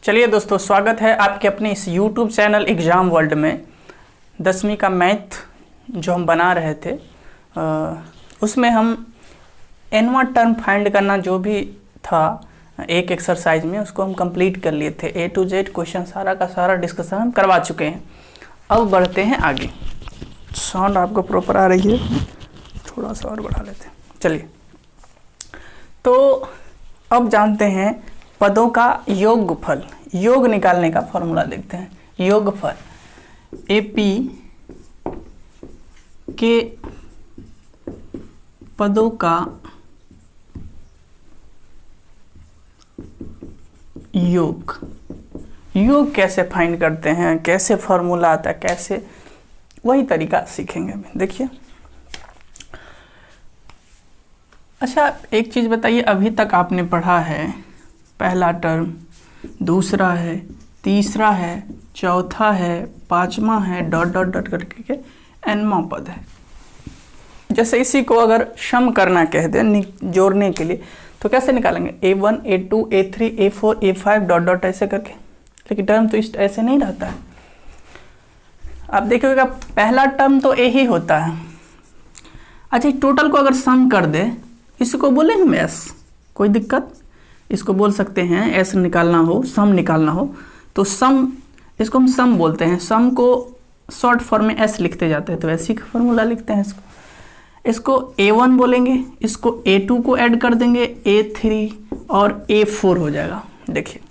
चलिए दोस्तों, स्वागत है आपके अपने इस YouTube चैनल एग्ज़ाम वर्ल्ड में। 10वीं का मैथ जो हम बना रहे थे उसमें हम nवां टर्म फाइंड करना जो भी था एक एक्सरसाइज में, उसको हम कंप्लीट कर लिए थे। A to Z क्वेश्चन सारा का सारा डिस्कशन हम करवा चुके हैं। अब बढ़ते हैं आगे। साउंड आपको प्रॉपर आ रही है? थोड़ा सा और बढ़ा लेते हैं। चलिए, तो अब जानते हैं पदों का योगफल। योग निकालने का फॉर्मूला देखते हैं। योगफल AP के पदों का योग। योग कैसे फाइंड करते हैं, कैसे फॉर्मूला आता है, कैसे, वही तरीका सीखेंगे अभी। देखिए, अच्छा एक चीज़ बताइए, अभी तक आपने पढ़ा है पहला टर्म, दूसरा है, तीसरा है, चौथा है, पांचवा है, डॉट डॉट डॉट करके nवां पद है। जैसे इसी को अगर सम करना कह दे जोड़ने के लिए, तो कैसे निकालेंगे? A1 A2 A3 A4 A5 dot dot ऐसे करके। लेकिन टर्म तो ऐसे नहीं रहता है। आप देखिएगा पहला टर्म तो A ही होता है। अच्छा, टोटल को अगर सम कर दे, इसको बोले हम S, कोई दिक्कत? इसको बोल सकते हैं S निकालना हो, सम निकालना हो तो सम, इसको हम सम बोलते हैं। सम को शॉर्ट फॉर्म में S लिखते जाते हैं, तो ऐसी का फॉर्मूला लिखते हैं इसको A1 बोलेंगे, इसको A2 को ऐड कर देंगे, A3 और A4 हो जाएगा। देखिए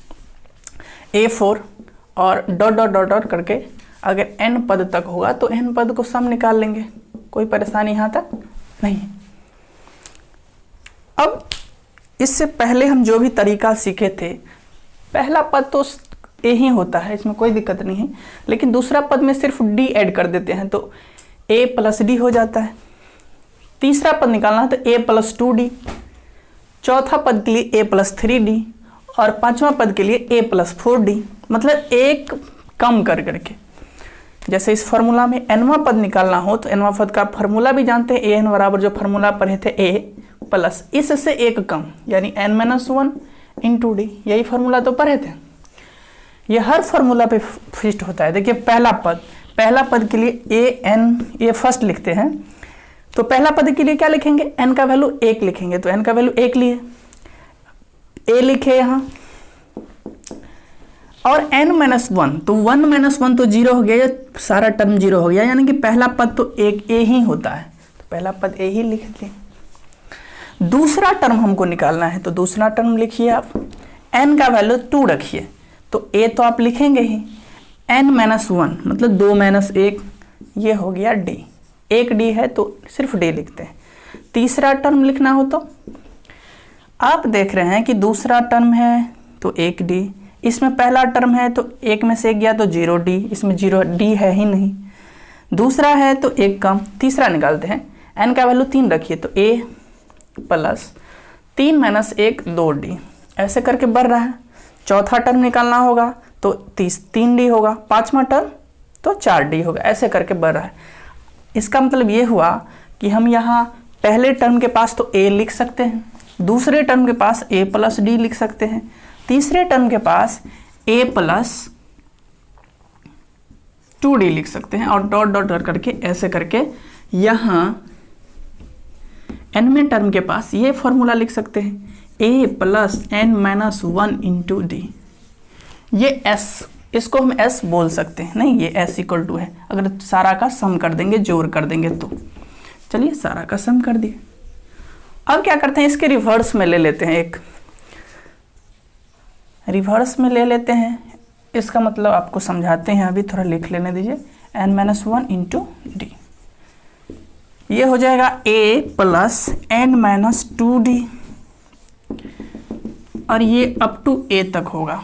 A4 और डॉट डॉट डॉट डॉट करके अगर n पद तक होगा तो n पद को सम निकाल लेंगे। कोई परेशानी यहाँ तक नहीं। अब इससे पहले हम जो भी तरीका सीखे थे, पहला पद तो A ही होता है, इसमें कोई दिक्कत नहीं है। लेकिन दूसरा पद में सिर्फ D ऐड कर देते हैं तो A प्लस D हो जाता है। तीसरा पद निकालना है तो A प्लस 2D, चौथा पद के लिए A प्लस 3D और पांचवा पद के लिए A प्लस 4D। मतलब एक कम कर करके। जैसे इस फॉर्मूला में nवां पद निकालना हो तो nवां पद का फॉर्मूला भी जानते हैं। an बराबर जो फॉर्मूला पढ़े थे A प्लस इससे एक कम, यानी n-1 इंटू D। यही फॉर्मूला तो पढ़े थे। ये हर फॉर्मूला पे फिट होता है। देखिए पहला पद के लिए an, ये फर्स्ट लिखते हैं, तो पहला पद के लिए क्या लिखेंगे? n का वैल्यू 1 लिखेंगे, तो n का वैल्यू 1 लिए, a लिखे यहाँ, और n-1, तो 1 - 1 तो 0 हो गया, ये सारा टर्म 0 हो गया, यानी कि पहला पद तो एक a ही होता है, तो पहला पद a ही लिख दिए। दूसरा टर्म हमको निकालना है, तो दूसरा टर्म लिखिए आप, n का वैल्यू 2 रखिए, तो a तो आप लिखेंगे ही, n-1 मतलब 2 - 1, ये हो गया d। एक d है तो सिर्फ d लिखते हैं। तीसरा टर्म लिखना हो तो आप देख रहे हैं कि दूसरा टर्म है तो 1d, इसमें पहला टर्म है तो 1 में से 1 गया तो 0d, इसमें 0d है ही नहीं। दूसरा है तो 1 कम, तीसरा निकालते हैं, n का वैल्यू 3 रखिए, तो a प्लस 3 - 1 2d, ऐसे करके बढ़ रहा है। चौथा टर्म निकालना होगा तो 3d होगा, पांचवा टर्म तो 4d होगा, ऐसे करके बढ़ रहा है। इसका मतलब ये हुआ कि हम यहाँ पहले टर्म के पास तो a लिख सकते हैं, दूसरे टर्म के पास a प्लस d लिख सकते हैं, तीसरे टर्म के पास a प्लस 2d लिख सकते हैं, और डॉट डॉट डॉट करके ऐसे करके यहाँ nवें टर्म के पास ये फॉर्मूला लिख सकते हैं, a plus n-1 into d। ये s, इसको हम s बोल सकते हैं, नहीं ये s = है। अगर सारा का सम कर देंगे, जोड़ कर देंगे तो। चलिए सारा का सम कर दिए। अब क्या करते हैं, इसके रिवर्स में ले लेते हैं, एक रिवर्स में ले लेते हैं। इसका मतलब आपको समझाते हैं, अभी थोड़ा लिख लेने दीजिए, n-1 इंटू d। ये हो जाएगा a प्लस n-2d, और ये अप टू a तक होगा।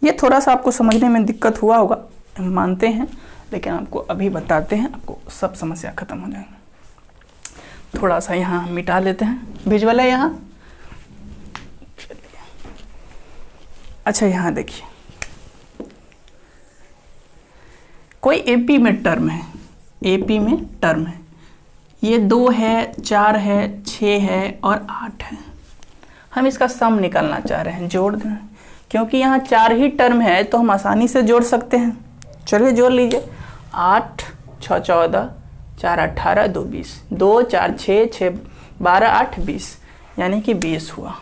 ये थोड़ा सा आपको समझने में दिक्कत हुआ होगा, हम मानते हैं, लेकिन आपको अभी बताते हैं, आपको सब समस्या खत्म हो जाएगी। थोड़ा सा यहाँ मिटा लेते हैं, विजुअल है यहाँ। अच्छा यहाँ देखिए, कोई AP में टर्म है, AP में टर्म है, ये 2 है, 4 है, 6 है और 8 है। हम इसका सम निकालना चाह रहे हैं, जोड़ दें क्योंकि यहाँ 4 ही टर्म है तो हम आसानी से जोड़ सकते हैं। चलिए जोड़ लीजिए, 8 6 14, 4 18, 2 20, 2 4 6 6 12 8 20, यानी कि 20 हुआ।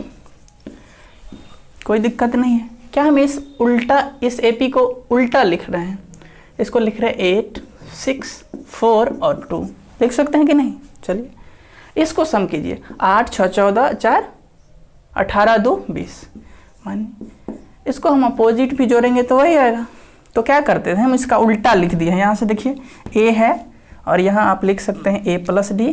कोई दिक्कत नहीं है। क्या हम इस एपी को उल्टा लिख रहे हैं? इसको लिख रहे हैं 8 6 4 और 2, लिख सकते हैं कि नहीं? चलिए इसको सम कीजिए, 8 6 14, 4 18, 2 20, मानिए इसको हम अपोजिट भी जोड़ेंगे तो वही आएगा। तो क्या करते थे हम, इसका उल्टा लिख दिए हैं। यहाँ से देखिए a है और यहाँ आप लिख सकते हैं a plus D,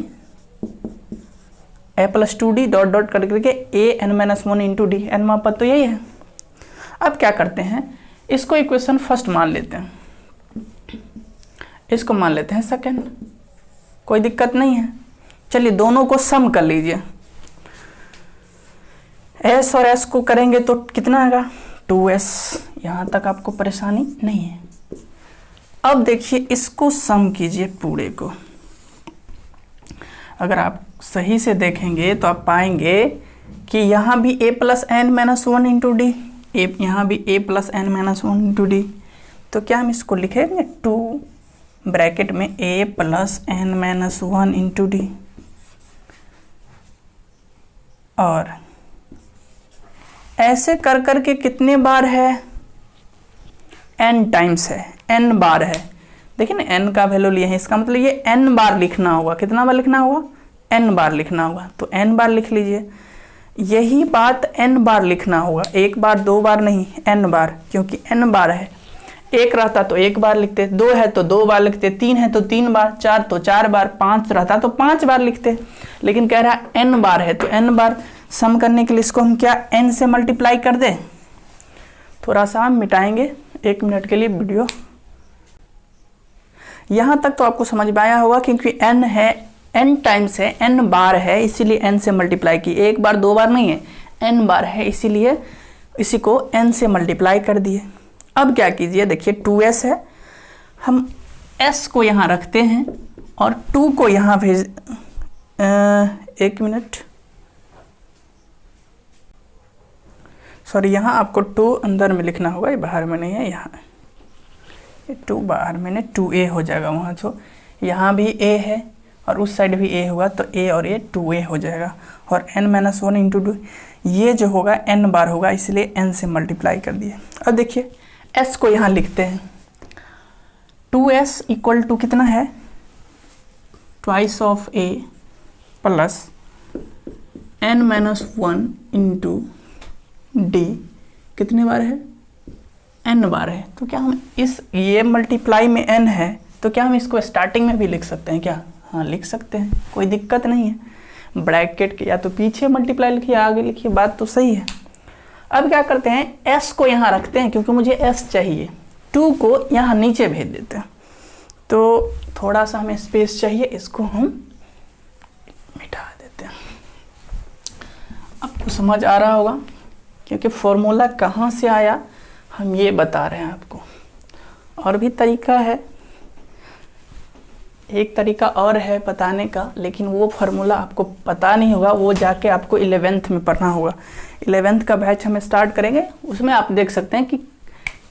a plus 2d dot dot करके a n-1 into D, n पद तो यही है। अब क्या करते हैं, इसको इक्वेशन फर्स्ट मान लेते हैं, इसको मान लेते हैं सेकंड, कोई दिक्कत नहीं है। चलिए दोनों को सम कर लीजिए, s और s को करेंगे तो कितना आएगा 2s। यहाँ तक आपको परेशानी नहीं है। अब देखिए इसको सम कीजिए पूरे को। अगर आप सही से देखेंगे तो आप पाएंगे कि यहाँ भी a plus n-1 into D, यहाँ भी a plus n-1 into D. तो क्या हम इसको लिखेंगे 2 ब्रैकेट में a plus n-1 into D, और ऐसे कर करके कितने बार है, n टाइम्स है, n बार है। देखिए ना n का वैल्यू लिए हैं, इसका मतलब ये n बार लिखना होगा। कितना बार लिखना होगा, n बार लिखना होगा। तो n बार लिख लीजिए, यही बात n बार लिखना होगा, 1 बार 2 बार नहीं, n बार, क्योंकि n बार है। 1 रहता तो 1 बार लिखते, 2 है तो 2 बार लिखते, 3 है तो 3 बार, 4 तो 4 बार, 5 रहता तो 5 बार लिखते। लेकिन कह रहा है n बार है तो n बार सम करने के लिए इसको हम क्या n से मल्टीप्लाई कर दें। थोड़ा सा हम मिटाएंगे 1 मिनट के लिए वीडियो। यहाँ तक तो आपको समझ में आया होगा, क्योंकि n है, n टाइम्स है, n बार है, इसीलिए n से मल्टीप्लाई की। 1 बार 2 बार नहीं है, n बार है, इसीलिए इसी को n से मल्टीप्लाई कर दिए। अब क्या कीजिए, देखिए 2s है, हम s को यहाँ रखते हैं और 2 को यहाँ भेज 1 मिनट, सॉरी, यहाँ आपको 2 अंदर में लिखना होगा, ये बाहर में नहीं है, यहाँ ये 2 बाहर में नहीं, 2a हो जाएगा वहाँ। तो यहाँ भी a है और उस साइड भी a होगा, तो a और a 2a हो जाएगा। और n-1 इंटू 2, ये जो होगा n बार होगा, इसलिए n से मल्टीप्लाई कर दिए। अब देखिए s को यहाँ लिखते हैं, 2s इक्वल टू कितना है, twice of a plus n-1 into D, कितने बार है, n बार है। तो क्या हम ये मल्टीप्लाई में n है, तो क्या हम इसको स्टार्टिंग में भी लिख सकते हैं क्या? हाँ लिख सकते हैं, कोई दिक्कत नहीं है। ब्रैकेट के या तो पीछे मल्टीप्लाई लिखिए, आगे लिखिए, बात तो सही है। अब क्या करते हैं, s को यहाँ रखते हैं, क्योंकि मुझे s चाहिए। 2 को यहाँ नीचे भेज देते हैं, तो थोड़ा सा हमें स्पेस चाहिए, इसको हम मिटा देते हैं। आपको समझ आ रहा होगा, क्योंकि फॉर्मूला कहाँ से आया हम ये बता रहे हैं आपको। और भी तरीका है, एक तरीका और है बताने का, लेकिन वो फार्मूला आपको पता नहीं होगा, वो जाके आपको 11th में पढ़ना होगा। 11th का बैच हम स्टार्ट करेंगे, उसमें आप देख सकते हैं कि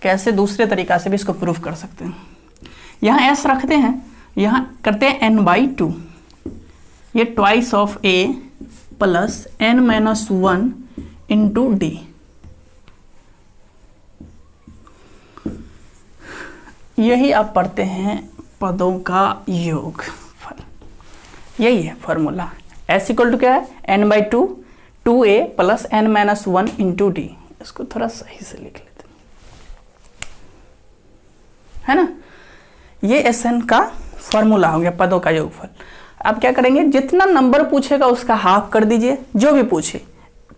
कैसे दूसरे तरीका से भी इसको प्रूफ कर सकते हैं। यहाँ s रखते हैं, यहाँ करते हैं n/2, ये twice of a plus n-1 into D. यही आप पढ़ते हैं पदों का योगफल, यही है फॉर्मूला। s इक्वल टू क्या है, n/2 2a plus n-1 into D. इसको थोड़ा सही से लिख लेते है ना। ये Sn का फॉर्मूला हो गया, पदों का योगफल। आप क्या करेंगे, जितना नंबर पूछेगा उसका हाफ कर दीजिए, जो भी पूछे।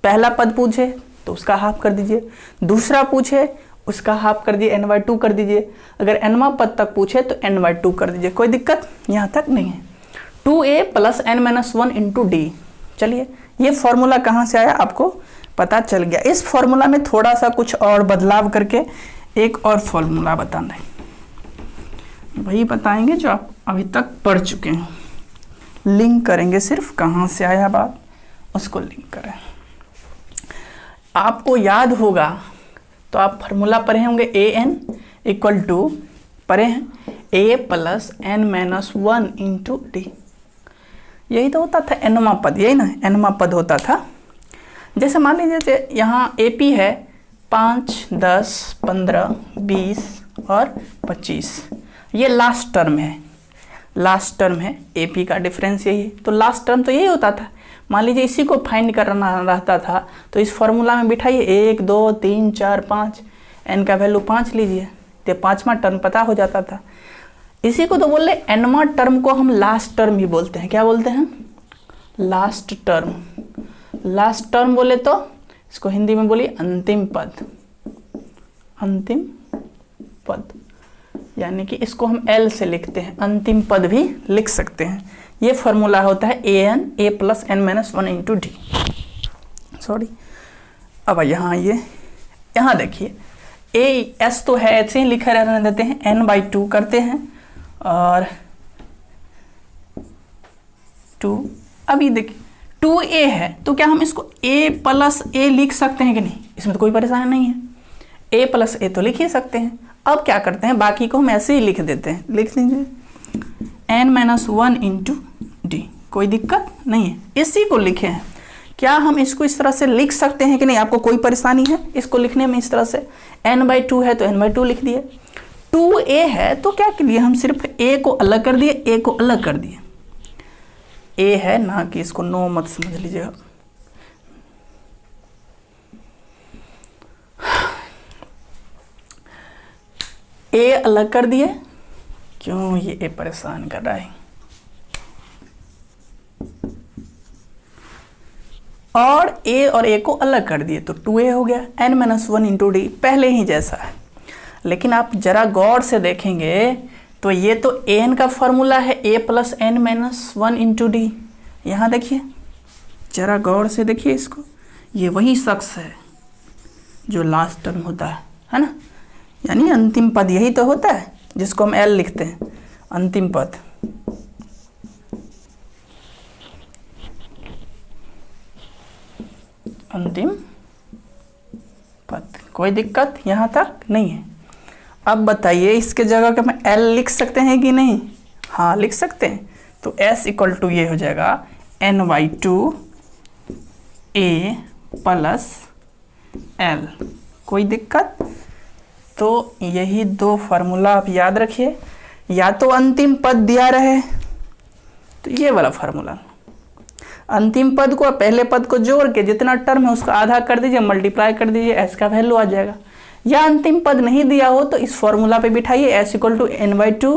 पहला पद पूछे तो उसका हाफ कर दीजिए, दूसरा पूछे उसका हाफ कर दिए, n/2 कर दीजिए। अगर nवां पद तक पूछे तो n/2 कर दीजिए, कोई दिक्कत यहाँ तक नहीं है। 2a plus n-1 into D. चलिए ये फॉर्मूला कहाँ से आया आपको पता चल गया। इस फॉर्मूला में थोड़ा सा कुछ और बदलाव करके एक और फॉर्मूला बताना है, वही बताएंगे जो आप अभी तक पढ़ चुके हैं। लिंक करेंगे, सिर्फ कहाँ से आया बात उसको लिंक करें। आपको याद होगा तो आप फार्मूला पढ़े होंगे ए एन इक्वल टू पढ़े हैं A plus N minus 1 into D. यही तो होता था एनवा पद, यही ना एनवा पद होता था। जैसे मान लीजिए यहाँ ए पी है 5, 10, 15, 20 और 25, ये लास्ट टर्म है, लास्ट टर्म है ए पी का डिफरेंस यही है। तो लास्ट टर्म तो यही होता था। मान लीजिए इसी को फाइंड करना रहता था तो इस फॉर्मूला में बिठाइए 1, 2, 3, 4, 5, एन का वैल्यू 5 लीजिए तो 5वां टर्म पता हो जाता था। इसी को तो बोल रहे एनवा टर्म को हम लास्ट टर्म ही बोलते हैं। क्या बोलते हैं? Last term. लास्ट टर्म बोले तो इसको हिंदी में बोलिए अंतिम पद, अंतिम पद, यानी कि इसको हम एल से लिखते हैं, अंतिम पद भी लिख सकते हैं। ये फॉर्मूला होता है A N A plus N minus 1 into D. Sorry, अब यहाँ यहाँ देखिए ए एस तो है ऐसे ही लिखा रहने देते हैं, n/2 करते हैं और 2। अभी देखिए 2a है तो क्या हम इसको a प्लस a लिख सकते हैं कि नहीं? इसमें तो कोई परेशानी नहीं है, a प्लस a तो लिख ही सकते हैं। अब क्या करते हैं, बाकी को हम ऐसे ही लिख देते हैं, लिख लीजिए n-1 इंटू डी, कोई दिक्कत नहीं है। इसी को लिखे हैं, क्या हम इसको इस तरह से लिख सकते हैं कि नहीं? आपको कोई परेशानी है इसको लिखने में? इस तरह से n/2 है तो n/2 लिख दिए, 2a है तो क्या के लिए हम सिर्फ a को अलग कर दिए, a को अलग कर दिए। a है ना कि इसको नो मत समझ लीजिएगा। a अलग कर दिए, क्यों ये a परेशान कर रहा है, और a और a को अलग कर दिए तो 2a हो गया, n-1 इंटू डी पहले ही जैसा है। लेकिन आप जरा गौर से देखेंगे तो ये तो an का फॉर्मूला है a plus n-1 into D. यहाँ देखिए, जरा गौर से देखिए इसको, ये वही शख्स है जो लास्ट टर्म होता है ना, यानी अंतिम पद यही तो होता है जिसको हम l लिखते हैं, अंतिम पद। अंतिम पद, कोई दिक्कत यहाँ तक नहीं है। अब बताइए इसके जगह का मैं l लिख सकते हैं कि नहीं? हाँ लिख सकते हैं। तो s इक्वल टू ये हो जाएगा n/2 a प्लस l, कोई दिक्कत? तो यही दो फार्मूला आप याद रखिए, या तो अंतिम पद दिया रहे तो ये वाला फार्मूला, अंतिम पद को पहले पद को जोड़ के जितना टर्म है उसका आधा कर दीजिए, मल्टीप्लाई कर दीजिए, s का वैल्यू आ जाएगा। या अंतिम पद नहीं दिया हो तो इस फॉर्मूला पे बिठाइए s equal to n/2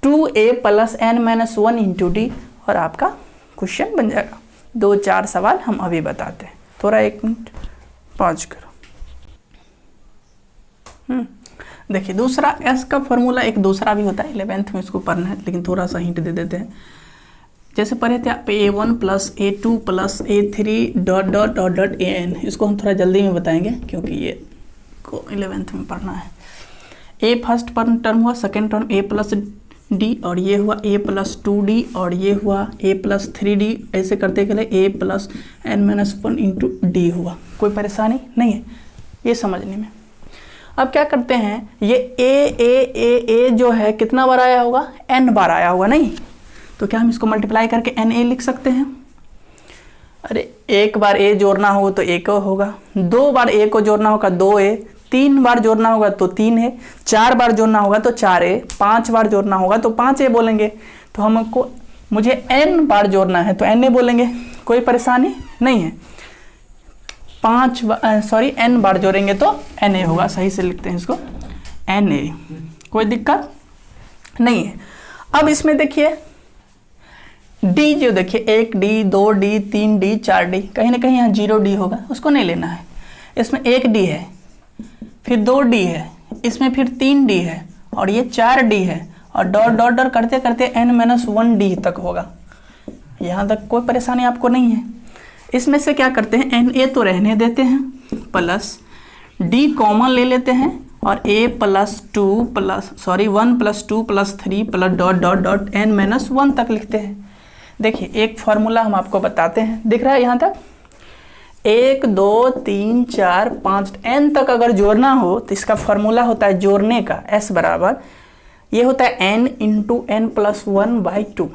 2a plus n-1 into D और आपका क्वेश्चन बन जाएगा। 2-4 सवाल हम अभी बताते हैं, थोड़ा 1 मिनट पॉज करो। देखिए दूसरा s का फॉर्मूला एक दूसरा भी होता है, 11th में इसको पढ़ना है, लेकिन थोड़ा सा हिंट दे देते हैं। जैसे पढ़े थे आप a1 plus a2 plus a3 dot dot dot dot an, इसको हम थोड़ा जल्दी में बताएंगे क्योंकि ये को 11th में पढ़ना है। a फर्स्ट टर्म हुआ, second term a plus D और ये हुआ a प्लस 2d और ये हुआ a प्लस 3d, ऐसे करते गए a plus n-1 into D हुआ। कोई परेशानी नहीं है ये समझने में। अब क्या करते हैं, ये a जो है कितना बार आया होगा? n बार आया होगा नहीं? तो क्या हम इसको मल्टीप्लाई करके na लिख सकते हैं? अरे एक बार a जोड़ना होगा तो a को होगा, 2 बार a को जोड़ना होगा 2a, 3 बार जोड़ना होगा तो 3a, 4 बार जोड़ना होगा तो 4a, 5 बार जोड़ना होगा तो 5a बोलेंगे। तो हमको मुझे n बार जोड़ना है तो na बोलेंगे, कोई परेशानी नहीं है। n बार जोड़ेंगे तो na होगा, सही से लिखते हैं इसको na, कोई दिक्कत नहीं है। अब इसमें देखिए d जो देखिए 1d 2d 3d 4d, कहीं ना कहीं यहाँ 0d होगा, उसको नहीं लेना है। इसमें 1d है, फिर 2d है, इसमें फिर 3d है और ये 4d है और डॉट डॉट डॉट करते करते n-1d तक होगा। यहाँ तक कोई परेशानी आपको नहीं है। इसमें से क्या करते हैं, na तो रहने देते हैं, प्लस d कॉमन ले लेते हैं और a plus 1 plus 2 plus 3 plus dot dot dot n-1 तक लिखते हैं। देखिए एक फॉर्मूला हम आपको बताते हैं, दिख रहा है यहाँ तक, 1 2 3 4 5 n तक अगर जोड़ना हो तो इसका फॉर्मूला होता है जोड़ने का, s बराबर ये होता है n इंटू n प्लस 1/2।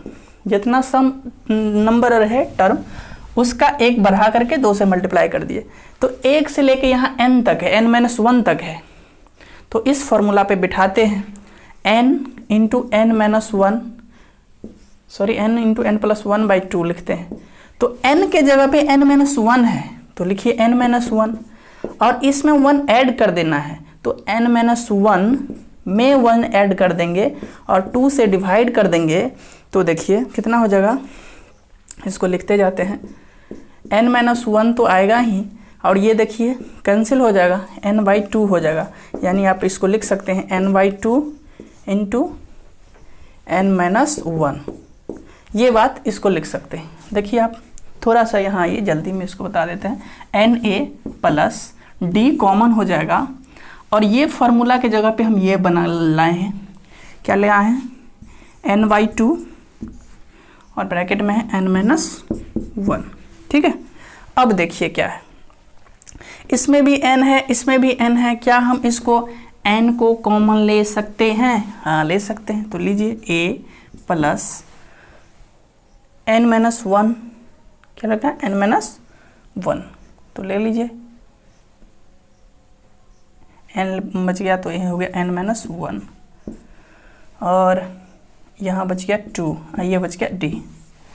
जितना सम नंबर रहे टर्म उसका एक बढ़ा करके 2 से मल्टीप्लाई कर दिए, तो 1 से लेके यहाँ n तक है, n-1 तक है, तो इस फॉर्मूला पे बिठाते हैं n into n-1, sorry n into n plus 1/2 लिखते हैं। तो n के जगह पे n-1 है तो लिखिए n-1, और इसमें 1 ऐड कर देना है, तो n-1 में 1 ऐड कर देंगे और 2 से डिवाइड कर देंगे, तो देखिए कितना हो जाएगा, इसको लिखते जाते हैं, n-1 तो आएगा ही, और ये देखिए कैंसिल हो जाएगा, n/2 हो जाएगा, यानी आप इसको लिख सकते हैं n/2 इंटू n-1। ये बात इसको लिख सकते हैं। देखिए आप थोड़ा सा यहाँ ये जल्दी में इसको बता देते हैं, na प्लस d कॉमन हो जाएगा, और ये फार्मूला के जगह पे हम ये बना लाए हैं, क्या ले आए हैं, n/2 और ब्रैकेट में है n-1। ठीक है, अब देखिए क्या है, इसमें भी n है, इसमें भी n है, क्या हम इसको n को कॉमन ले सकते हैं? हाँ ले सकते हैं, तो लीजिए a प्लस n-1, क्या लगता है n-1, तो ले लीजिए, n बच गया तो ये हो गया n-1, और यहाँ बच गया 2, ये बच गया d।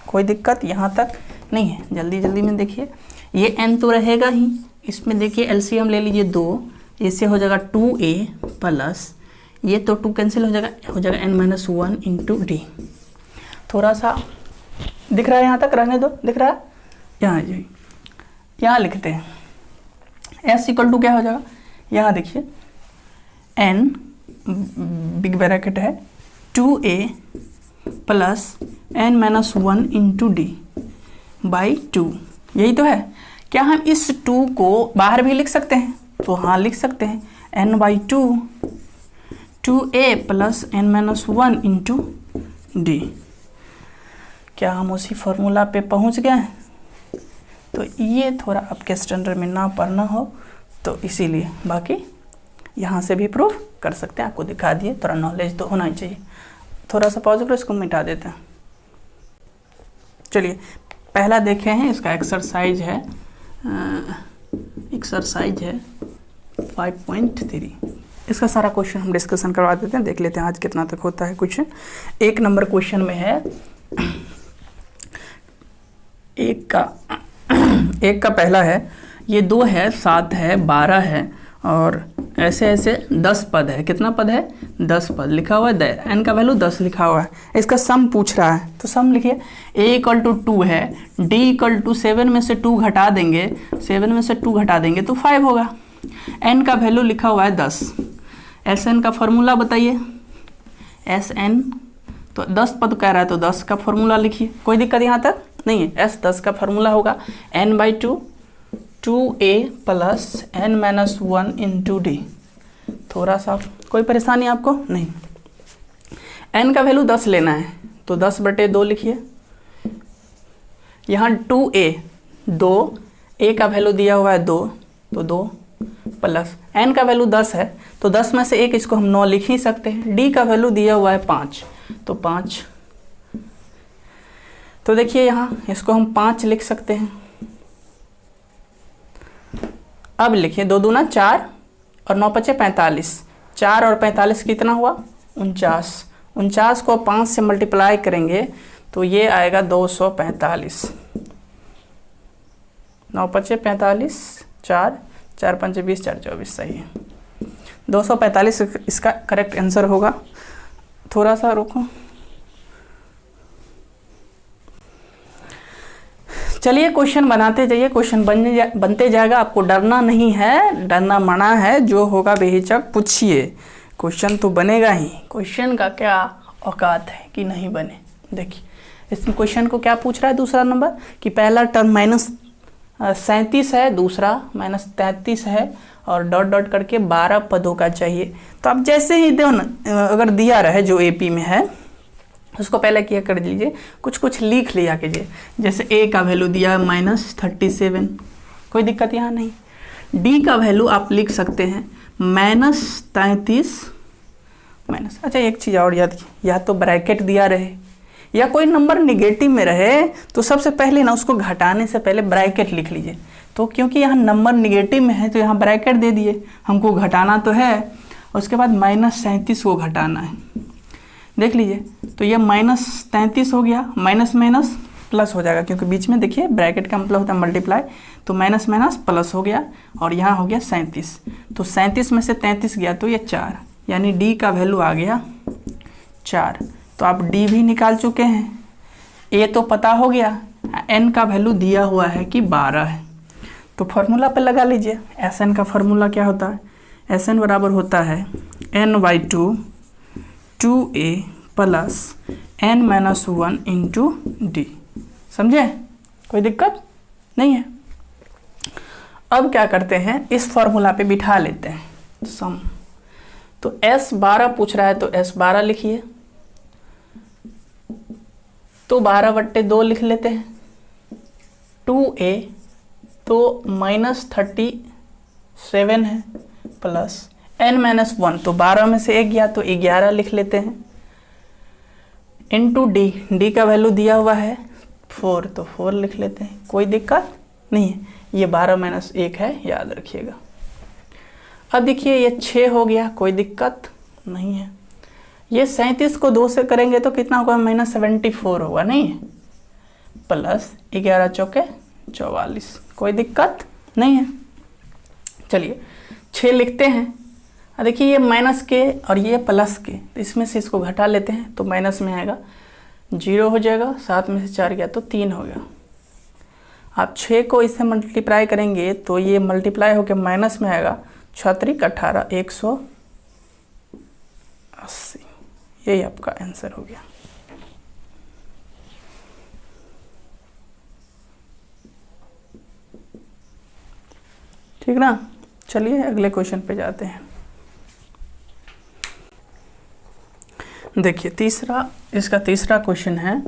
कोई दिक्कत यहाँ तक नहीं है, जल्दी जल्दी में देखिए, ये n तो रहेगा ही, इसमें देखिए एलसीएम ले लीजिए 2, इससे हो जाएगा 2a प्लस ये तो 2 कैंसिल हो जाएगा n-1 इंटू डी। थोड़ा सा दिख रहा है यहाँ तक, रहने दो, दिख रहा है, यहाँ जी यहाँ लिखते हैं s इक्वल टू क्या हो जाएगा, यहाँ देखिए n बिग ब्रैकेट है 2a plus n-1 into D by 2, यही तो है। क्या हम इस 2 को बाहर भी लिख सकते हैं? तो हाँ लिख सकते हैं, n/2 2a plus n-1 into D. क्या हम उसी फॉर्मूला पे पहुंच गए हैं? तो ये थोड़ा आपके स्टैंडर्ड में ना पढ़ना हो तो इसीलिए, बाकी यहाँ से भी प्रूफ कर सकते हैं, आपको दिखा दिए, थोड़ा नॉलेज तो होना ही चाहिए। थोड़ा सा पॉज करो, इसको मिटा देते हैं। चलिए पहला देखे हैं, इसका एक्सरसाइज है 5.3। इसका सारा क्वेश्चन हम डिस्कशन करवा देते हैं, देख लेते हैं आज कितना तक होता है क्वेश्चन। 1 नंबर क्वेश्चन में है, एक का पहला है, ये 2 है, 7 है, 12 है, और ऐसे ऐसे 10 पद है। कितना पद है? 10 पद लिखा हुआ है, n का वैल्यू 10 लिखा हुआ है। इसका सम पूछ रहा है, तो सम लिखिए, a इक्वल टू 2 है, d इक्वल टू 7 में से 2 घटा देंगे, 7 में से 2 घटा देंगे तो 5 होगा। n का वैल्यू लिखा हुआ है 10। Sn का फॉर्मूला बताइए, Sn तो 10 पद कह रहा है तो 10 का फॉर्मूला लिखिए, कोई दिक्कत यहाँ तक नहीं है। S 10 का फॉर्मूला होगा n/2 2a plus n-1 into D. थोड़ा सा कोई परेशानी आपको नहीं। n का वैल्यू 10 लेना है तो 10/2 लिखिए, यहाँ 2a 2, a का वैल्यू दिया हुआ है 2 तो 2 प्लस n का वैल्यू 10 है तो 10 में से 1 इसको हम 9 लिख ही सकते हैं। d का वैल्यू दिया हुआ है 5 तो 5, तो देखिए यहाँ इसको हम 5 लिख सकते हैं। अब लिखिए 2 दूना 4 और 9 पचे 45, 4 और 45 कितना हुआ? 49। 49 को 5 से मल्टीप्लाई करेंगे तो ये आएगा 245। 9 पचे 45, 4 4 5 20, 4 24, सही है 245 इसका करेक्ट आंसर होगा। थोड़ा सा रुको, चलिए क्वेश्चन बनाते जाइए, क्वेश्चन बनते जाएगा, आपको डरना नहीं है, डरना मना है, जो होगा बेहिचक पूछिए, क्वेश्चन तो बनेगा ही। क्वेश्चन का क्या औकात है कि नहीं बने। देखिए इस क्वेश्चन को क्या पूछ रहा है, दूसरा नंबर कि पहला टर्म -37 है, दूसरा -33 है, और डॉट डॉट करके 12 पदों का चाहिए। तो आप जैसे ही दो ना, अगर दिया रहे जो AP में है उसको पहले क्या कर लीजिए, कुछ लिख लिया कीजिए। जैसे a का वैल्यू दिया है -37, कोई दिक्कत यहाँ नहीं। डी का वैल्यू आप लिख सकते हैं -33 माइनस, अच्छा एक चीज़ और याद की, या तो ब्रैकेट दिया रहे या कोई नंबर निगेटिव में रहे तो सबसे पहले ना उसको घटाने से पहले ब्रैकेट लिख लीजिए। तो क्योंकि यहाँ नंबर निगेटिव में है तो यहाँ ब्रैकेट दे दिए, हमको घटाना तो है, उसके बाद -37 को घटाना है। देख लीजिए, तो ये -33 हो गया, माइनस माइनस प्लस हो जाएगा, क्योंकि बीच में देखिए ब्रैकेट का मतलब होता है मल्टीप्लाई, तो माइनस माइनस प्लस हो गया और यहाँ हो गया 37। तो 37 में से 33 गया तो ये 4, यानी डी का वैल्यू आ गया 4। तो आप डी भी निकाल चुके हैं, ए तो पता हो गया, एन का वैल्यू दिया हुआ है कि 12 है। तो फॉर्मूला पे लगा लीजिए, एस एन का फॉर्मूला क्या होता है, एस एन बराबर होता है n/2 2a plus n-1 into D. समझे, कोई दिक्कत नहीं है। अब क्या करते हैं, इस फॉर्मूला पे बिठा लेते हैं सम। तो S12 पूछ रहा है तो S12 लिखिए, तो 12/2 लिख लेते हैं। 2a तो -37 है प्लस n-1, तो 12 में से 1 गया तो 11 लिख लेते हैं, इंटू डी, डी का वैल्यू दिया हुआ है 4 तो 4 लिख लेते हैं, कोई दिक्कत नहीं है। ये 12 - 1 है, याद रखिएगा। अब देखिए ये 6 हो गया, कोई दिक्कत नहीं है। ये 37 को 2 से करेंगे तो कितना होगा, -74 होगा, नहीं है, प्लस 11 चौके 44, कोई दिक्कत नहीं है। चलिए 6 लिखते हैं। देखिए ये माइनस के और ये प्लस के, तो इसमें से इसको घटा लेते हैं, तो माइनस में आएगा 0 हो जाएगा, 7 में से 4 गया तो 3 हो गया। आप 6 को इससे मल्टीप्लाई करेंगे तो ये मल्टीप्लाई होकर माइनस में आएगा, 6 × 18 180, यही आपका आंसर हो गया। ठीक ना, चलिए अगले क्वेश्चन पे जाते हैं। देखिए इसका तीसरा क्वेश्चन है,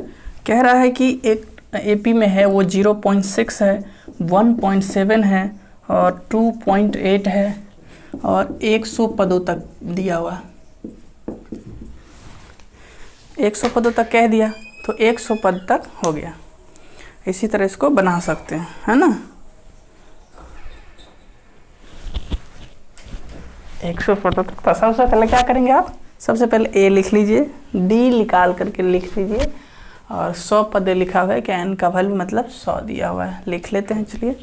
कह रहा है कि एक एपी में है वो 0.6 है, 1.7 है और 2.8 है और 100 पदों तक दिया हुआ। 100 पदों तक कह दिया तो 100 पद तक हो गया। इसी तरह इसको बना सकते हैं, है ना। 100 पदों तक, तो सबसे पहले क्या करेंगे आप, सबसे पहले ए लिख लीजिए, डी निकाल करके लिख लीजिए और 100 पद लिखा हुआ है कि एन का वैल्यू मतलब 100 दिया हुआ है, लिख लेते हैं। चलिए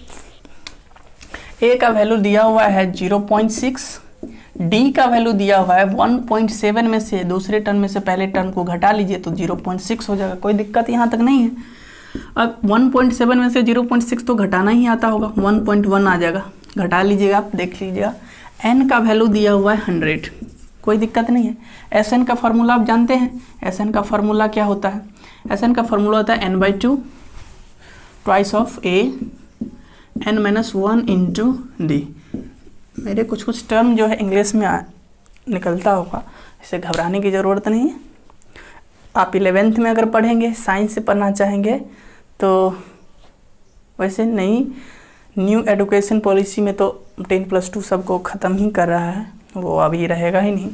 ए का वैल्यू दिया हुआ है 0.6, डी का वैल्यू दिया हुआ है 1.7 में से दूसरे टर्म में से पहले टर्म को घटा लीजिए तो 0.6 हो जाएगा, कोई दिक्कत यहाँ तक नहीं है। अब 1.7 में से 0.6 तो घटाना ही आता होगा, 1.1 आ जाएगा, घटा लीजिएगा आप, देख लीजिएगा। एन का वैल्यू दिया हुआ है 100, कोई दिक्कत नहीं है। एस एन का फॉर्मूला आप जानते हैं, एस एन का फॉर्मूला क्या होता है, एस एन का फॉर्मूला होता है n/2 twice of a n-1 into D. मेरे कुछ टर्म जो है इंग्लिश में निकलता होगा, इससे घबराने की ज़रूरत नहीं है। आप 11th में अगर पढ़ेंगे, साइंस से पढ़ना चाहेंगे तो वैसे नहीं, न्यू एजुकेशन पॉलिसी में तो 10+2 सबको ख़त्म ही कर रहा है, वो अभी रहेगा ही नहीं,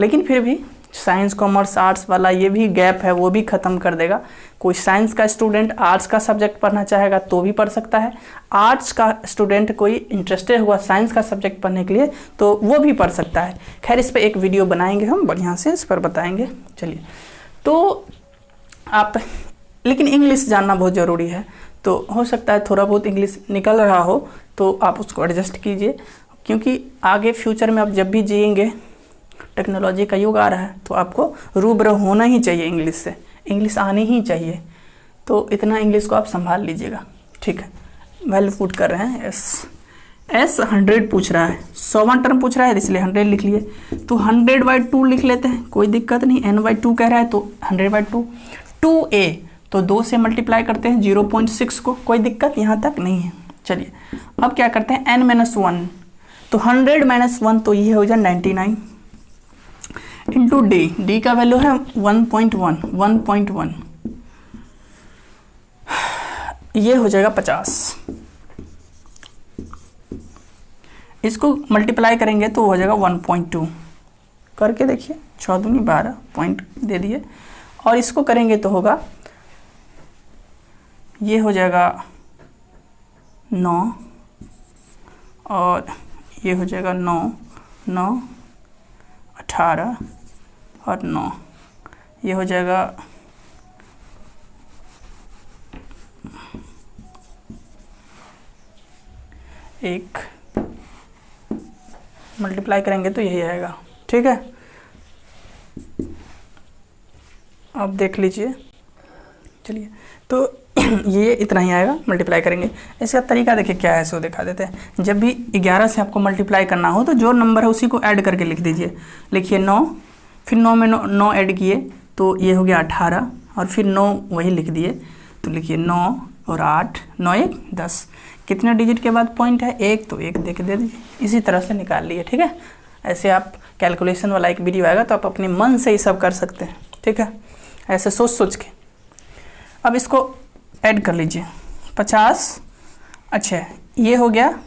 लेकिन फिर भी साइंस कॉमर्स आर्ट्स वाला ये भी गैप है, वो भी ख़त्म कर देगा। कोई साइंस का स्टूडेंट आर्ट्स का सब्जेक्ट पढ़ना चाहेगा तो भी पढ़ सकता है, आर्ट्स का स्टूडेंट कोई इंटरेस्टेड हुआ साइंस का सब्जेक्ट पढ़ने के लिए तो वो भी पढ़ सकता है। खैर इस पर एक वीडियो बनाएंगे हम, बढ़िया से इस पर बताएंगे। चलिए, तो आप, लेकिन इंग्लिश जानना बहुत ज़रूरी है, तो हो सकता है थोड़ा बहुत इंग्लिश निकल रहा हो तो आप उसको एडजस्ट कीजिए, क्योंकि आगे फ्यूचर में आप जब भी जिएंगे, टेक्नोलॉजी का युग आ रहा है तो आपको रूबरू होना ही चाहिए इंग्लिश से, इंग्लिश आनी ही चाहिए, तो इतना इंग्लिश को आप संभाल लीजिएगा। ठीक है, वैल्यू पुट कर रहे हैं, एस 100 पूछ रहा है, 100वां टर्म पूछ रहा है इसलिए 100 लिख लिए, तो 100/2 लिख लेते हैं, कोई दिक्कत नहीं। n/2 कह रहा है तो 100/2, 2a तो 2 से मल्टीप्लाई करते हैं 0.6 को, कोई दिक्कत यहाँ तक नहीं है। चलिए अब क्या करते हैं, n-1, तो 100 - 1 तो ये हो जाए 99 इंटू डी, डी का वैल्यू है 1.1, ये हो जाएगा 50। इसको मल्टीप्लाई करेंगे तो हो जाएगा 1.2 करके देखिए, 6 दूनी 12 पॉइंट दे दिए। और इसको करेंगे तो होगा, ये हो जाएगा 9 और ये हो जाएगा 9 9 18 और 9, ये हो जाएगा 1, मल्टीप्लाई करेंगे तो यही आएगा। ठीक है, आप देख लीजिए। चलिए, तो ये इतना ही आएगा, मल्टीप्लाई करेंगे। इसका तरीका देखिए क्या है, सो दिखा देते हैं। जब भी 11 से आपको मल्टीप्लाई करना हो तो जो नंबर है उसी को ऐड करके लिख दीजिए। लिखिए 9, फिर 9 में 9 ऐड किए तो ये हो गया 18, और फिर 9 वही लिख दिए तो लिखिए 9 और 8, 9 1 10। कितने डिजिट के बाद पॉइंट है? 1, तो 1 देख दे दीजिए। इसी तरह से निकाल लिए। ठीक है, ऐसे आप कैलकुलेशन वाला एक वीडियो आएगा तो आप अपने मन से ही सब कर सकते हैं। ठीक है, ऐसे सोच सोच के। अब इसको ऐड कर लीजिए 50। अच्छा, ये हो गया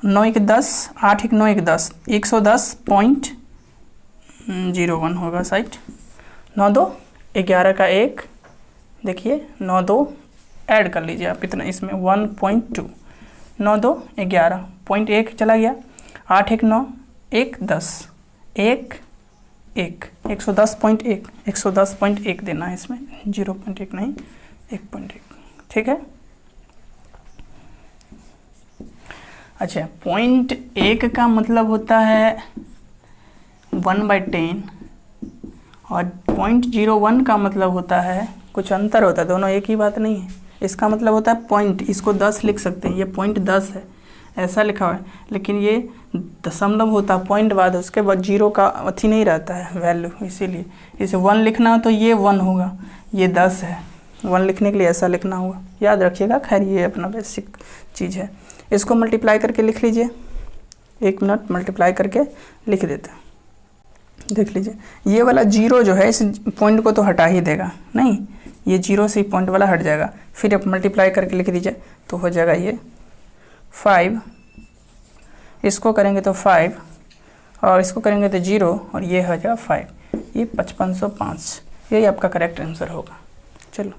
9 1 10, 8 1 9 1 10, 110.01 होगा साइट। 9 2 11 का 1, देखिए 9 2 ऐड कर लीजिए आप इतना इसमें 1.2, 9 2 11 पॉइंट 1 चला गया, 8 1 9 1 10 1 1 110.1, 110.1 देना है इसमें, 0.1 नहीं 1.1। ठीक है, अच्छा, 0.1 का मतलब होता है 1/10 और 0.01 का मतलब होता है, कुछ अंतर होता है, दोनों एक ही बात नहीं है। इसका मतलब होता है पॉइंट, इसको 10 लिख सकते हैं, ये पॉइंट 10 है ऐसा लिखा हुआ है, लेकिन ये दशमलव होता है पॉइंट बाद, उसके बाद 0 का अथी नहीं रहता है वैल्यू, इसीलिए इसे 1 लिखना हो तो ये 1 होगा, ये 10 है, 1 लिखने के लिए ऐसा लिखना होगा, याद रखिएगा। खैर ये अपना बेसिक चीज़ है। इसको मल्टीप्लाई करके लिख लीजिए, 1 मिनट मल्टीप्लाई करके लिख देते हैं। देख लीजिए, ये वाला 0 जो है इस पॉइंट को तो हटा ही देगा, नहीं ये 0 से पॉइंट वाला हट जाएगा। फिर आप मल्टीप्लाई करके लिख दीजिए तो हो जाएगा ये 5, इसको करेंगे तो 5 और इसको करेंगे तो 0 और ये हो जाएगा 5, ये 5505, यही आपका करेक्ट आंसर होगा। चलो,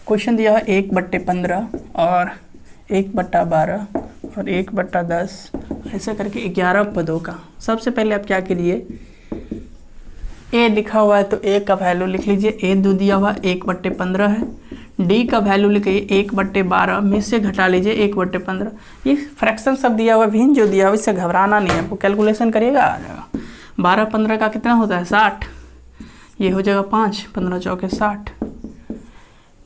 क्वेश्चन दिया है 1/15 और 1/12 और 1/10, ऐसे करके 11 पदों का। सबसे पहले आप क्या करिए, ए लिखा हुआ है तो ए का वैल्यू लिख लीजिए, ए दो दिया हुआ 1/15 है। डी का वैल्यू लिखिए 1/12 में से घटा लीजिए 1/15। ये फ्रैक्शन सब दिया हुआ भिन्न जो दिया हुआ, इससे घबराना नहीं है, आपको कैलकुलेशन करिएगा आ जाएगा। 12 15 का कितना होता है 60, ये हो जाएगा 5, 15 चौके 60,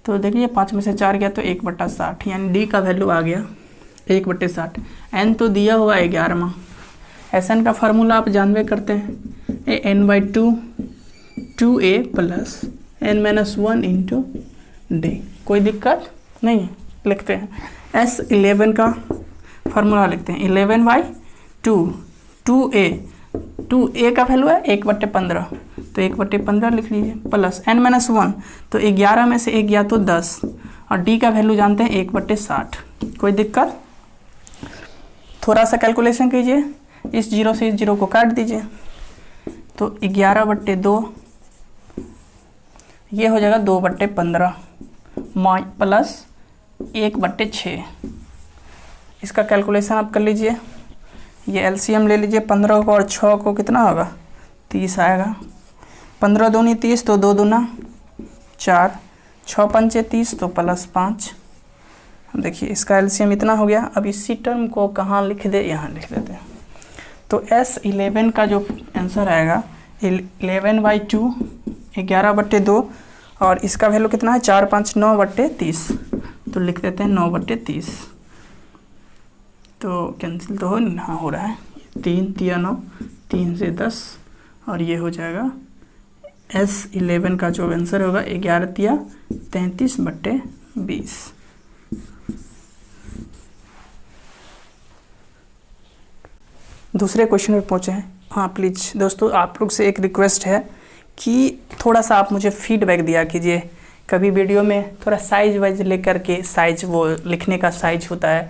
तो देखिए 5 में से 4 गया तो 1/60, यानी डी का वैल्यू आ गया 1/60। एन तो दिया हुआ है 11वां, एस एन का फार्मूला आप जानबे करते हैं, n/2 2a plus n-1 into D, कोई दिक्कत नहीं है, लिखते हैं। S11 का फार्मूला लिखते हैं 11/2, 2a का वैल्यू है 1/15, तो 1/15 लिख लीजिए, प्लस n-1, तो 11 में से 1 गया तो 10, और डी का वैल्यू जानते हैं 1/60, कोई दिक्कत। थोड़ा सा कैलकुलेशन कीजिए, इस 0 से इस 0 को काट दीजिए तो 11/2, ये हो जाएगा 2/15 प्लस 1/6। इसका कैलकुलेशन आप कर लीजिए, ये एलसीएम ले लीजिए, 15 को और 6 को कितना होगा 30 आएगा, 15 दूनी 30 तो 2 दूना 4, 6 पंचे 30 तो प्लस 5। देखिए इसका एलसीएम इतना हो गया। अब इसी टर्म को कहाँ लिख दे, यहाँ लिख देते हैं। तो S11 का जो आंसर आएगा 11/2, 11/2, और इसका वैल्यू कितना है 4 5 9/30, तो लिख देते हैं 9/30, तो कैंसिल तो हो रहा है, 3 3 9, 3 से 10, और ये हो जाएगा S11 का जो आंसर होगा 11 3 33/20। दूसरे क्वेश्चन पे पहुँचे हैं। हाँ प्लीज़ दोस्तों, आप लोग से एक रिक्वेस्ट है कि थोड़ा सा आप मुझे फीडबैक दिया कीजिए। कभी वीडियो में थोड़ा साइज वाइज लेकर के, साइज वो लिखने का साइज होता है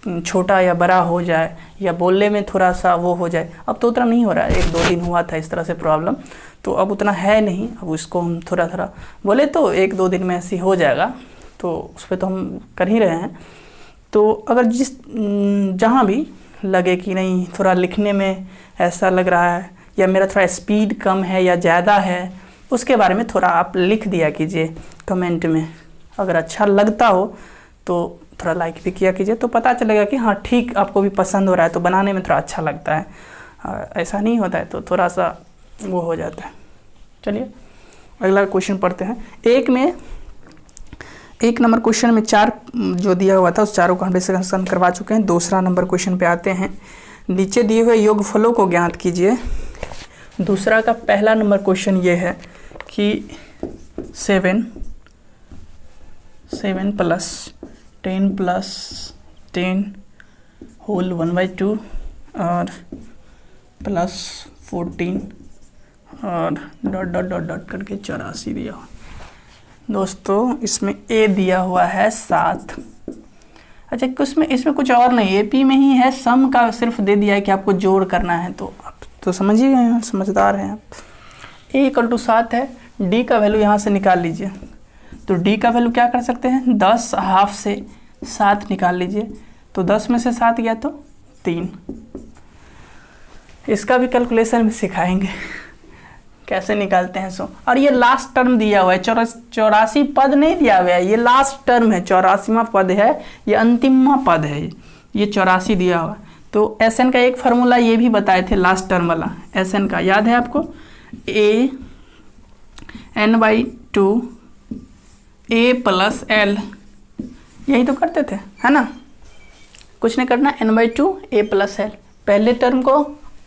छोटा या बड़ा हो जाए या बोलने में थोड़ा सा वो हो जाए। अब तो उतना नहीं हो रहा है, 1-2 दिन हुआ था इस तरह से प्रॉब्लम, तो अब उतना है नहीं। अब इसको हम थोड़ा थोड़ा बोले तो 1-2 दिन में ऐसे हो जाएगा, तो उस पर तो हम कर ही रहे हैं। तो अगर जहाँ भी लगे कि नहीं थोड़ा लिखने में ऐसा लग रहा है या मेरा थोड़ा स्पीड कम है या ज़्यादा है, उसके बारे में थोड़ा आप लिख दिया कीजिए कमेंट में। अगर अच्छा लगता हो तो थोड़ा लाइक भी किया कीजिए, तो पता चलेगा कि हाँ ठीक आपको भी पसंद हो रहा है, तो बनाने में थोड़ा अच्छा लगता है। ऐसा नहीं होता है तो थोड़ा सा वो हो जाता है। चलिए अगला क्वेश्चन पढ़ते हैं। एक नंबर क्वेश्चन में 4 जो दिया हुआ था उस चारों को हम डिस्कशन करवा चुके हैं। दूसरा नंबर क्वेश्चन पे आते हैं। नीचे दिए हुए योगफलों को ज्ञात कीजिए। दूसरा का पहला नंबर क्वेश्चन ये है कि 7 + 10 + 10 होल 1/2 और प्लस 14 और डॉट करके 84 दिया हुआ। दोस्तों इसमें ए दिया हुआ है 7। अच्छा इसमें कुछ और नहीं, एपी में ही है, सम का सिर्फ दे दिया है कि आपको जोड़ करना है, तो आप तो समझ ही गए हैं, समझदार हैं आप। ए = 7 है, डी का वैल्यू यहाँ से निकाल लीजिए। तो डी का वैल्यू क्या कर सकते हैं, 10 हाफ से 7 निकाल लीजिए। तो 10 में से 7 गया तो 3। इसका भी कैलकुलेशन में सिखाएंगे कैसे निकालते हैं सो। और ये लास्ट टर्म दिया हुआ है, 84 पद नहीं दिया हुआ है, ये लास्ट टर्म है, 84वां पद है, ये अंतिमवां पद है, ये 84 दिया हुआ। तो SN का एक फार्मूला ये भी बताए थे लास्ट टर्म वाला, SN का याद है आपको, AN/2 A + L, यही तो करते थे, है ना। कुछ नहीं करना, N/2 A + L, पहले टर्म को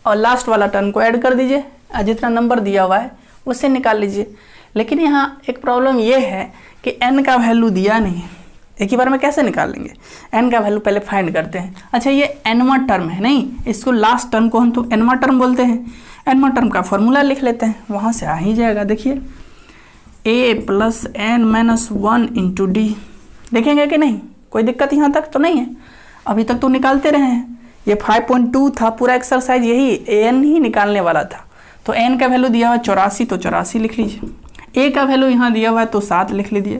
और लास्ट वाला टर्म को ऐड कर दीजिए, जितना नंबर दिया हुआ है उससे निकाल लीजिए। लेकिन यहाँ एक प्रॉब्लम ये है कि n का वैल्यू दिया नहीं है, एक ही बार में कैसे निकाल लेंगे। n का वैल्यू पहले फाइंड करते हैं। अच्छा ये nवां टर्म है, नहीं इसको लास्ट टर्म को हम तो nवां टर्म बोलते हैं। nवां टर्म का फॉर्मूला लिख लेते हैं, वहाँ से आ ही जाएगा। देखिए A + n - 1 × D, देखेंगे कि नहीं, कोई दिक्कत यहाँ तक तो नहीं है, अभी तक तो निकालते रहे हैं। ये 5.2 था, पूरा एक्सरसाइज यही an ही निकालने वाला था। तो n का वैल्यू दिया हुआ है 84, तो 84 लिख लीजिए। a का वैल्यू यहाँ दिया हुआ है तो 7 लिख लीजिए,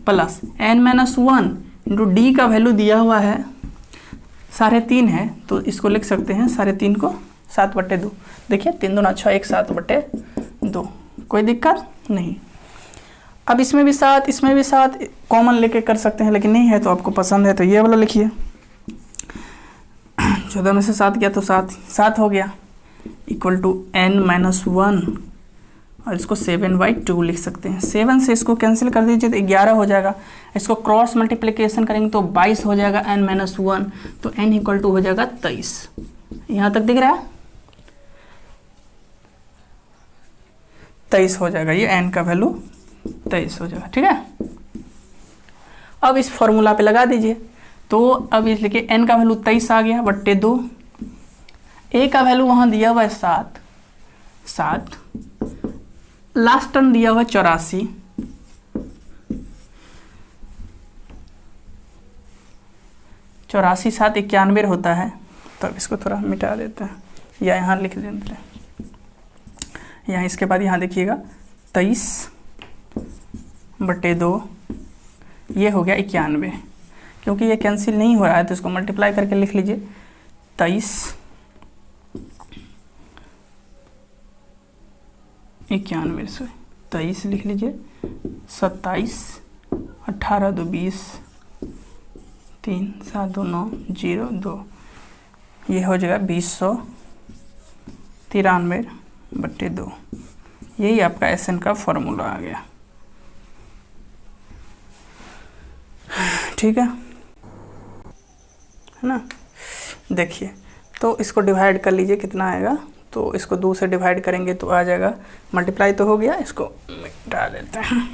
प्लस n - 1 × d का वैल्यू दिया हुआ है 3.5 है, तो इसको लिख सकते हैं 3.5 को 7/2। देखिए 3 दूना 6, 1 7/2, कोई दिक्कत नहीं। अब इसमें भी 7, इसमें भी 7 कॉमन लेके कर सकते हैं, लेकिन नहीं है तो आपको पसंद है तो ये वाला लिखिए। 14 में से 7 गया तो 7 हो गया, = n - 1, और इसको 7/2 लिख सकते हैं। 7 से इसको कैंसिल कर दीजिए तो 11 हो जाएगा। इसको क्रॉस मल्टीप्लिकेशन करेंगे तो 22 हो जाएगा, n - 1, तो n = हो जाएगा 23। यहाँ तक दिख रहा है, 23 हो जाएगा, ये n का वैल्यू 23 हो जाएगा, ठीक है। अब इस फॉर्मूला पे लगा दीजिए, तो अब इस लिखिए n का वैल्यू 23 आ गया /2, a का वैल्यू वहाँ दिया हुआ है 7, लास्ट टर्म दिया हुआ है 84, चौरासी 7 91 होता है। तो इसको थोड़ा मिटा देते हैं या यहाँ लिख देते हैं, यहाँ इसके बाद यहाँ देखिएगा 23/2, ये हो गया 91। क्योंकि ये कैंसिल नहीं हो रहा है तो इसको मल्टीप्लाई करके लिख लीजिए, 23 91 से 23 लिख लीजिए, 27 18 2 20 3 7 2 9 0 2, ये हो जाएगा 2093/2। यही आपका SN का फॉर्मूला आ गया, ठीक है ना। देखिए तो इसको डिवाइड कर लीजिए, कितना आएगा, तो इसको 2 से डिवाइड करेंगे तो आ जाएगा, मल्टीप्लाई तो हो गया, इसको मिटा देते हैं।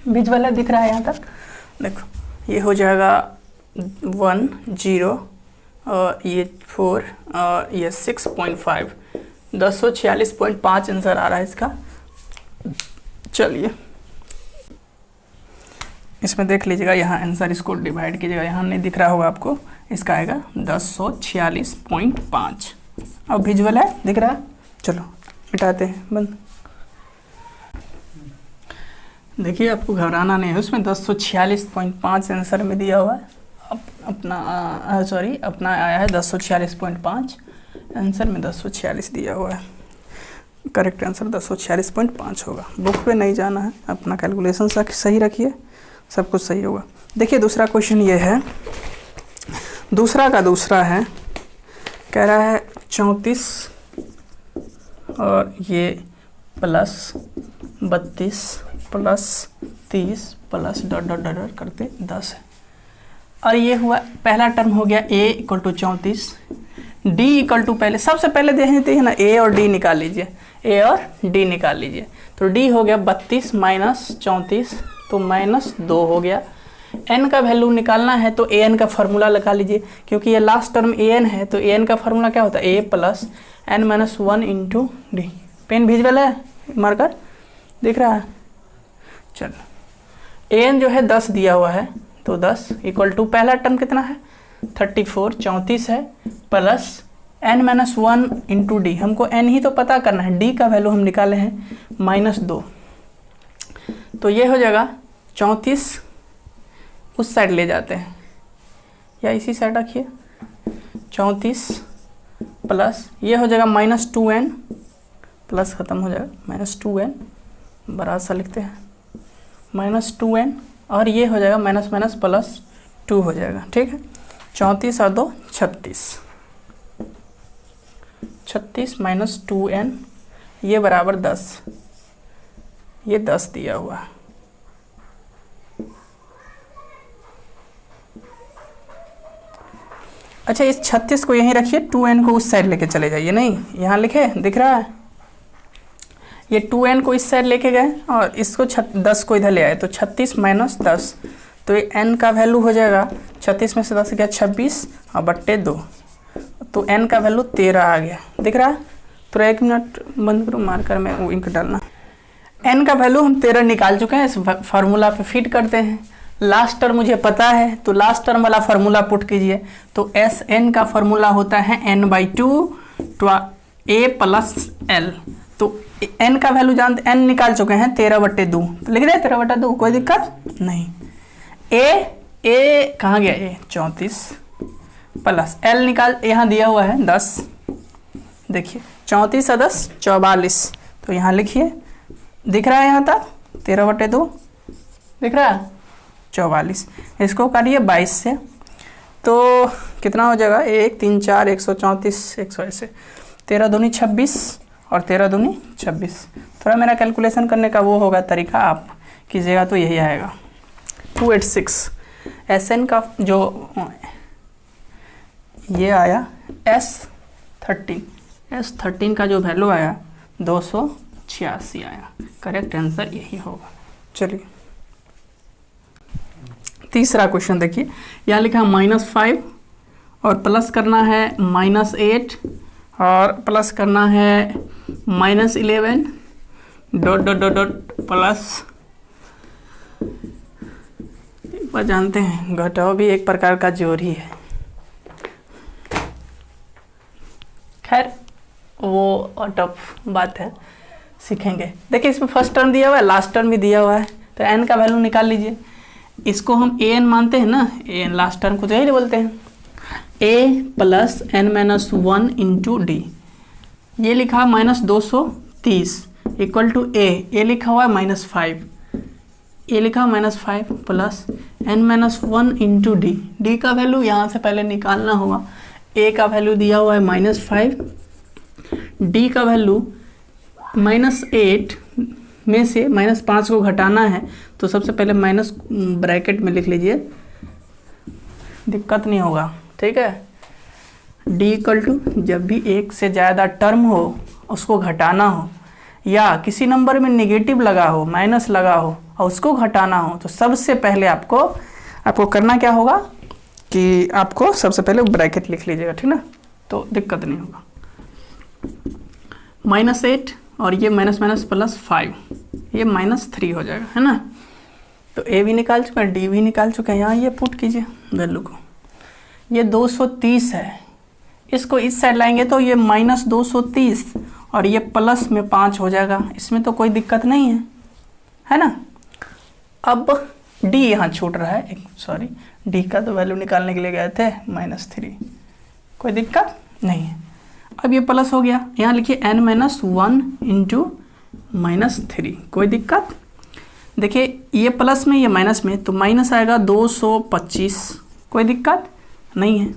बीच वाला दिख रहा है यहाँ तक, देखो ये हो जाएगा 1 0 और ये 4 और ये 6.5, 1046.5 आंसर आ रहा है इसका। चलिए इसमें देख लीजिएगा, यहाँ आंसर इसको डिवाइड कीजिएगा, यहाँ नहीं दिख रहा होगा आपको, इसका आएगा 1046.5। अब विजुअल है, दिख रहा है? चलो मिटाते हैं, बंद। देखिए आपको घबराना नहीं है, उसमें 1046.5 आंसर में दिया हुआ है। अपना आया है 1046.5, आंसर में 1046 दिया हुआ है। करेक्ट आंसर 1046.5 होगा। बुक पे नहीं जाना है, अपना कैलकुलेशन सही रखिए, सब कुछ सही होगा। देखिए दूसरा क्वेश्चन ये है, दूसरा है, कह रहा है 34 और ये plus 32 plus 30 plus dot dot dot करते 10 है। और ये हुआ, पहला टर्म हो गया a equal to 34, d equal to पहले सबसे पहले देखते हैं ना, a और d निकाल लीजिए, a और d निकाल लीजिए। तो d हो गया 32 माइनस 34, तो -2 हो गया। n का वैल्यू निकालना है तो an का फार्मूला लगा लीजिए, क्योंकि ये लास्ट टर्म an है, तो an का फार्मूला क्या होता है, a plus n-1 into D. Pen visual है, मार्कर दिख रहा है? चलो an जो है 10 दिया हुआ है, तो 10 इक्वल टू पहला टर्म कितना है 34 है, प्लस n-1 इंटू डी। हमको n ही तो पता करना है, d का वैल्यू हम निकाले हैं -2, तो ये हो जाएगा 34 उस साइड ले जाते हैं, या इसी साइड रखिए, 34 प्लस ये हो जाएगा -2n, प्लस ख़त्म हो जाएगा -2n, बड़ा सा लिखते हैं -2n, और ये हो जाएगा माइनस माइनस प्लस 2 हो जाएगा। ठीक है, 34 और 2 36, 36 माइनस 2n, ये बराबर 10, ये 10 दिया हुआ है। अच्छा, इस 36 को यहीं रखिए, 2n को उस साइड लेके चले जाइए, नहीं यहाँ लिखे दिख रहा है, ये 2n को इस साइड लेके गए और इसको 10 को इधर ले आए, तो 36 माइनस 10, तो ये n का वैल्यू हो जाएगा 36 में से 10 गया 26 और बट्टे 2, तो n का वैल्यू 13 आ गया, दिख रहा है? तो 1 मिनट बंद करो, मार्कर में वो इंक डालना। n का वैल्यू हम 13 निकाल चुके हैं, इस फार्मूला पे फिट करते हैं। लास्ट टर्म मुझे पता है, तो लास्ट टर्म वाला फार्मूला पुट कीजिए, तो Sn का फार्मूला होता है n/2 a प्लस l, तो n का वैल्यू जानते, n निकाल चुके हैं 13/2, तो लिख दे 13/2, कोई दिक्कत नहीं। a कहाँ गया, a 34 प्लस l निकाल, यहाँ दिया हुआ है 10, देखिए 34 और 10 44, तो यहाँ लिखिए, दिख रहा है यहाँ तक 13/2 दिख रहा है, 44, इसको काटिए 22 से, तो कितना हो जाएगा 1 3 4 134 100 ऐसे, 13 दूनी 26 और 13 दूनी 26। थोड़ा मेरा कैलकुलेशन करने का वो होगा तरीका, आप कीजिएगा तो यही आएगा 286। Sn का जो ये आया S13 का जो वैल्यू आया 286 आया, करेक्ट आंसर यही होगा। चलिए तीसरा क्वेश्चन देखिए, यहाँ लिखा है -5 और प्लस करना है -8 और प्लस करना है -11 dot dot dot dot plus, जानते हैं घटाओ भी एक प्रकार का जोड़ ही है, खैर वो टफ बात है, सीखेंगे। देखिए इसमें फर्स्ट टर्म दिया हुआ है, लास्ट टर्म भी दिया हुआ है, तो n का वैल्यू निकाल लीजिए। इसको हम an मानते हैं ना, an लास्ट टर्म को तो यही बोलते हैं, a plus n-1 into D. ये लिखा है -230 इक्वल टू a लिखा हुआ है -5, a लिखा हुआ -5 plus n-1 into D. D का वैल्यू यहाँ से पहले निकालना होगा, a का वैल्यू दिया हुआ है -5, d का वैल्यू -8 में से -5 को घटाना है, तो सबसे पहले माइनस ब्रैकेट में लिख लीजिए, दिक्कत नहीं होगा, ठीक है। d इक्वल टू जब भी एक से ज़्यादा टर्म हो उसको घटाना हो, या किसी नंबर में नेगेटिव लगा हो, माइनस लगा हो और उसको घटाना हो, तो सबसे पहले आपको करना क्या होगा कि आपको सबसे पहले ब्रैकेट लिख लीजिएगा, ठीक ना, तो दिक्कत नहीं होगा। -8 और ये माइनस माइनस +5, ये -3 हो जाएगा, है ना। तो ए भी निकाल चुके हैं, डी भी निकाल चुके हैं। यहाँ ये पुट कीजिए वैल्यू को, ये 230 है, इसको इस साइड लाएंगे तो ये -230 और ये प्लस में 5 हो जाएगा, इसमें तो कोई दिक्कत नहीं है ना। अब डी यहाँ छूट रहा है, सॉरी डी का तो वैल्यू निकालने के लिए गए थे -3, कोई दिक्कत नहीं है। अब ये प्लस हो गया, यहाँ लिखिए n-1 इंटू -3, कोई दिक्कत। देखिए ये प्लस में ये माइनस में, तो माइनस आएगा 225, कोई दिक्कत नहीं है।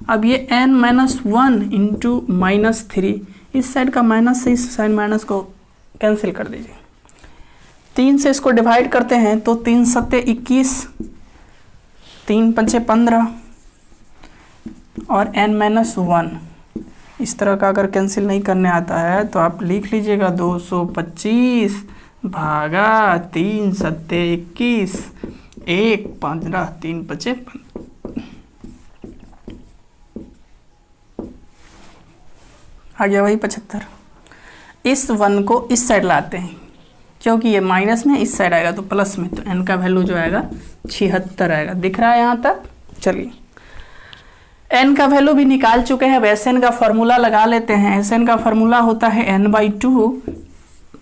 अब ये n-1 इंटू -3, इस साइड का माइनस से इस साइड माइनस को कैंसिल कर दीजिए। 3 से इसको डिवाइड करते हैं तो 3 सत्ते 21, 3 पंचे 15 और n-1, इस तरह का अगर कैंसिल नहीं करने आता है तो आप लिख लीजिएगा 225 भागा 3 सत्ते 21, 1 15, 3 पंचे 15, आ गया वही 75। इस 1 को इस साइड लाते हैं, क्योंकि ये माइनस में इस साइड आएगा तो प्लस में, तो n का वैल्यू जो आएगा 76 आएगा। दिख रहा है यहाँ तक। चलिए n का वैल्यू भी निकाल चुके हैं। अब Sn का फॉर्मूला लगा लेते हैं। Sn का फॉर्मूला होता है n/2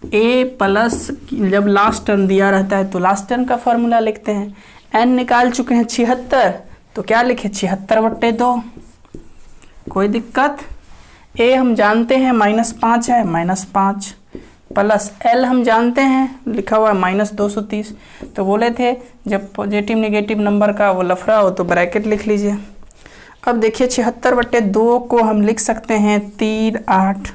a प्लस, जब लास्ट टर्म दिया रहता है तो लास्ट टर्म का फॉर्मूला लिखते हैं। n निकाल चुके हैं 76, तो क्या लिखे 76/2, कोई दिक्कत। a हम जानते हैं -5 है, -5 प्लस l हम जानते हैं लिखा हुआ है -230। तो बोले थे जब पॉजिटिव नेगेटिव नंबर का वो लफड़ा हो तो ब्रैकेट लिख लीजिए। अब देखिए 76/2 को हम लिख सकते हैं 3 8,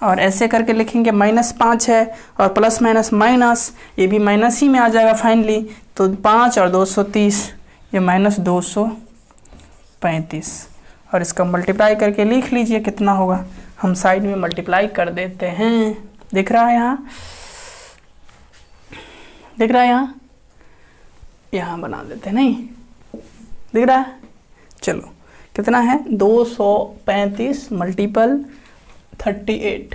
और ऐसे करके लिखेंगे -5 है और प्लस माइनस माइनस, ये भी माइनस ही में आ जाएगा फाइनली, तो 5 और 230, ये -235, और इसका मल्टीप्लाई करके लिख लीजिए कितना होगा। हम साइड में मल्टीप्लाई कर देते हैं। दिख रहा है यहाँ, दिख रहा है यहाँ बना देते हैं, नहीं दिख रहा है। चलो कितना है 235 मल्टीपल 38,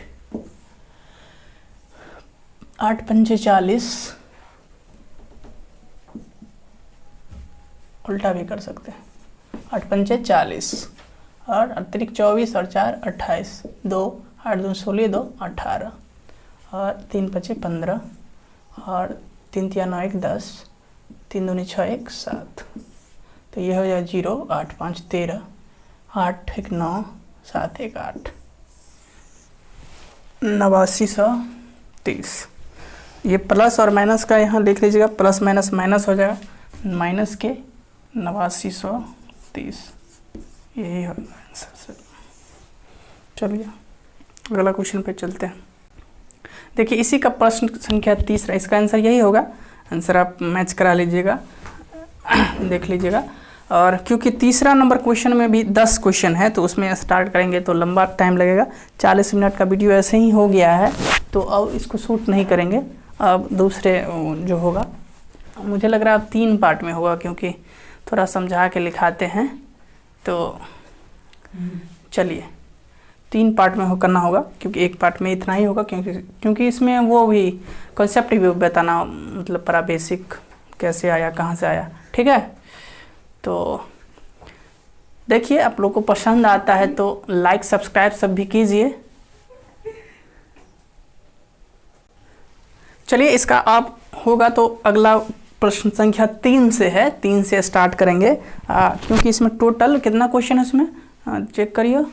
8 पंचे 40, उल्टा भी कर सकते हैं, 8 पंचे 40 और अतिरिक्त 24 और 4 28, 2 8 2 16, 2 18 और 3 पंचे 15 और 3 3 9 1 10, 3 2 6 1 7, तो ये हो जाए 0 8 5 13, 8 1 9 7 1 8, 8930। ये प्लस और माइनस का यहाँ लिख लीजिएगा, प्लस माइनस माइनस हो जाएगा, माइनस के 8930, यही होगा आंसर। चलिए अगला क्वेश्चन पे चलते हैं। देखिए इसी का प्रश्न संख्या 30, इसका आंसर यही होगा। आंसर आप मैच करा लीजिएगा, देख लीजिएगा। और क्योंकि तीसरा नंबर क्वेश्चन में भी 10 क्वेश्चन है तो उसमें स्टार्ट करेंगे तो लंबा टाइम लगेगा। 40 मिनट का वीडियो ऐसे ही हो गया है, तो अब इसको शूट नहीं करेंगे। अब दूसरे जो होगा, मुझे लग रहा है अब 3 पार्ट में होगा, क्योंकि थोड़ा समझा के लिखाते हैं। तो चलिए 3 पार्ट में करना होगा, क्योंकि एक पार्ट में इतना ही होगा, क्योंकि इसमें वो भी कॉन्सेप्ट भी बताना, मतलब पूरा बेसिक कैसे आया, कहाँ से आया। ठीक है, तो देखिए आप लोग को पसंद आता है तो लाइक सब्सक्राइब सब भी कीजिए। चलिए इसका आप होगा तो अगला प्रश्न संख्या 3 से है, 3 से स्टार्ट करेंगे, क्योंकि इसमें टोटल कितना क्वेश्चन है इसमें चेक करिए।